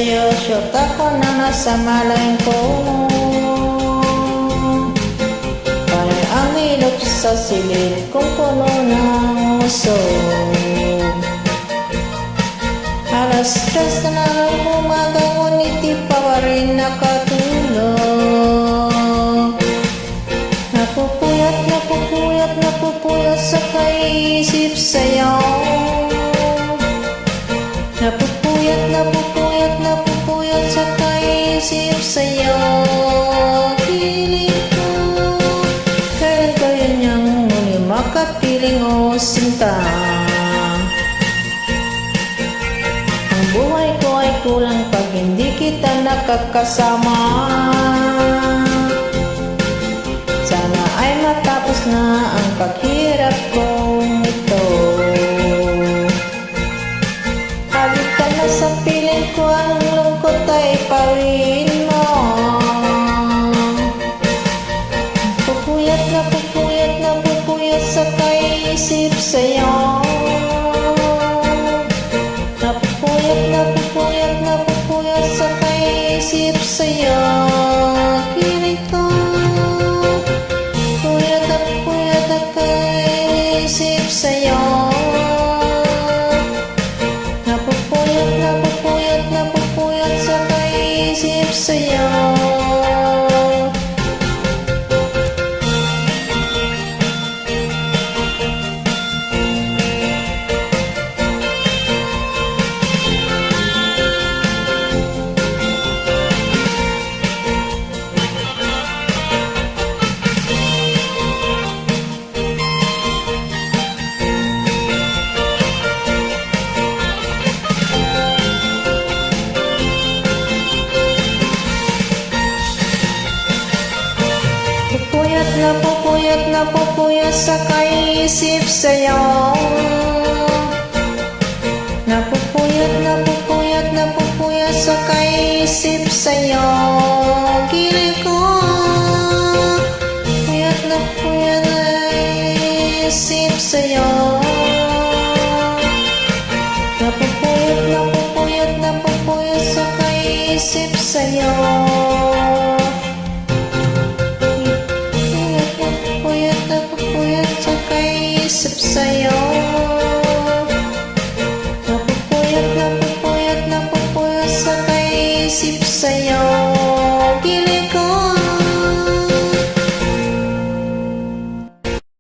sa'yo, shoot ako na nasa malay ko. Parang ang ilog sa silid kong puno ng uso. Alas 3 na ng umaga, ngunit di pa rin nakatulog. Napupuyat, napupuyat, napupuyat sa kaisip sa'yo. Napupuyat, napupuyat, napupuyat sa kaisip sa'yo. Piling ko, kailan kaya niyang muli makapiling o sinta. Ang buhay ko ay kulang pag hindi kita nakakasama. Sana ay matapos na ang paghirap kong ito. Halik ka na sa piling ko, ang lungkot ay pawin mo. Pupuyat na pupuyat na pupuyat sa kaisip sa'yo. Napupuyat na pupuyat na pupuyat sa kaisip sa'yo. Kilig ko, puyat at kaisip sa'yo. Napupuyat na pupuyat na pupuyat sa kaisip sa'yo. Pupuyat na pupuyat na pupuyat sa kaisip sa'yo. Napupuyat na pupuyat na pupuyat sa kaisip sa'yo. Kilig ko, puyat na puyat na isip sa'yo. Napupuyat na pupuyat na pupuyat sa kaisip sa'yo. Puyat na pupuyat sa kaisip sa'yo.